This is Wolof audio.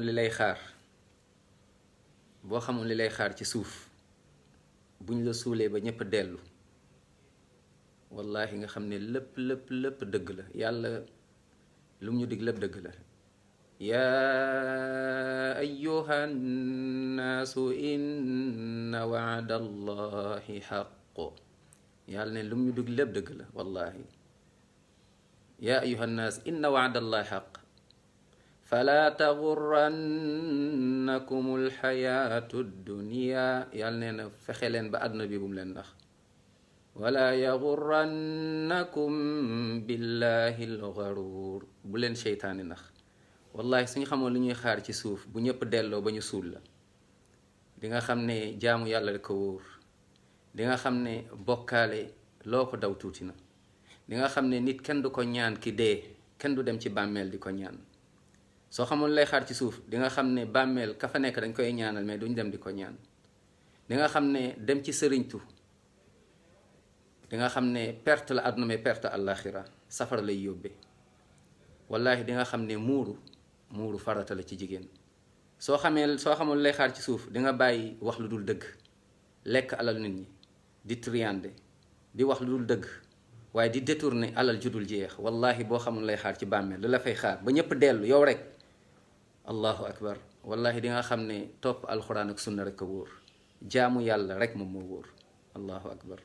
li lay xaar boo xamul li lay xaar ci suuf buñ la suulee ba ñépp dellu wallahi nga xam ne lépp dëgg la yàlla lu mu ñu dig lépp dëgg la yaa ayyuha nnaasu inna wa'da allahi xaqu yàlla ne lu mu ñu dig lépp dëgg la wallahi yaa ayyuha nnaas inna wa'da allahi xaq fala taxurrannakum alxayaatu dunia yàlla nee na fexe leen ba àdduna bi bu mu leen nax wala yaxurrannakum billahi alxaruur bu leen seytaani nax wallahi suñu xamoon lu ñuy xaar ci suuf bu ñëpp delloo ba ñu suul la di nga xam ne jaamu yàlla rek ko wóor di nga xam ne bokkaale loo ko daw tuuti na di nga xam ne nit kenn du ko ñaan ki dee kenn du dem ci bàmmeel di ko ñaan soo xamoon lay xaar ci suuf di nga xam ne bàmmeel ka fa nekk dañ koy ñaanal mais duñ dem di ko ñaan di nga xam ne dem ci sëriñtu di nga xam ne perte la àdduna mais perte àllaaxira safara lay yóbbe wallahi di nga xam ne muuru farata la ci jigéen soo xamoon lay xaar ci suuf di nga bàyyi wax lu dul dëgg lekk alal nit ñi di triande di wax lu dul dëgg waaye di détourner alal ju dul jeex wallahi boo xamul lay xaar ci bàmmeel lu la fay xaar ba ñépp dellu yow rek allahu akbar wallahi di nga xam ne topp alxuraan ak sunna rek a wóor jaamu yàlla rek moom moo wóor allahu akbar